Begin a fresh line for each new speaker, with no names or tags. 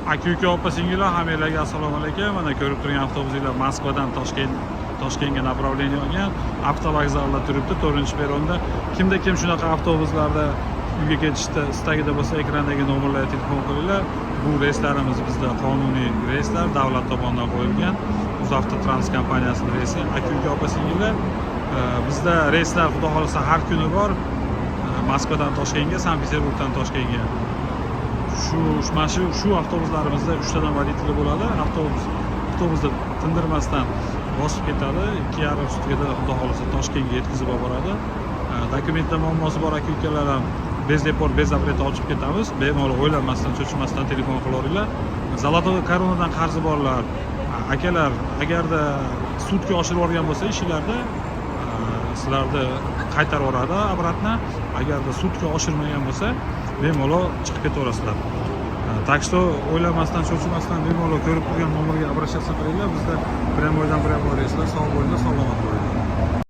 Aka-uka opa-singillar, hammanglarga assalomu alaykum. Mana ko'rib turgan avtobusinglar Moskvadan Toshkentga направление olgan. Avtovokzalda turibdi, 4-peronda. Kim shunaqa avtobuslarda uyga ketishda istagida bo'lsa, ekrandagi nomerlarga telefon qilinglar. Bu reyslarimiz bizda qonuniy reyslar, davlat tomonidan qo'yilgan. UzAvtotrans kompaniyasining reysi. Aka-uka opa-singillar, bizda reyslar xudo xolasa har kuni bor. Moskvadan Toshkentga, Sankt-Peterburgdan Toshkentga. Shu avtobuslarimizda 3 tadan voditeli bo'ladi. Avtobusda tindirmasdan bosib ketadi. 2,5 sutkaga xudo xolasa Toshkentga yetkazib boradi. Dokumentda muammosi bor aka-ukalar ham bezdeport, bezapret ochib ketamiz. Bemalol o'ylanmasdan, cho'chimasdan telefon qilaveringlar. Zolotoy koronadan qarzi borlar. Akalar, agarda sutka oshirib olgan bo'lsa ishinglarda sizlarni qaytarib yuboradi обратно. Agarda sutka oshirmagan bo'lsa, bemalol chiqib ketaverasizlar. Так что o'ylamasdan, cho'chimasdan bemalol ko'rib turgan nomerga обращаться qilinglar. Bizda prямойdan reyslar, sog' bo'linglar, salomat bo'linglar.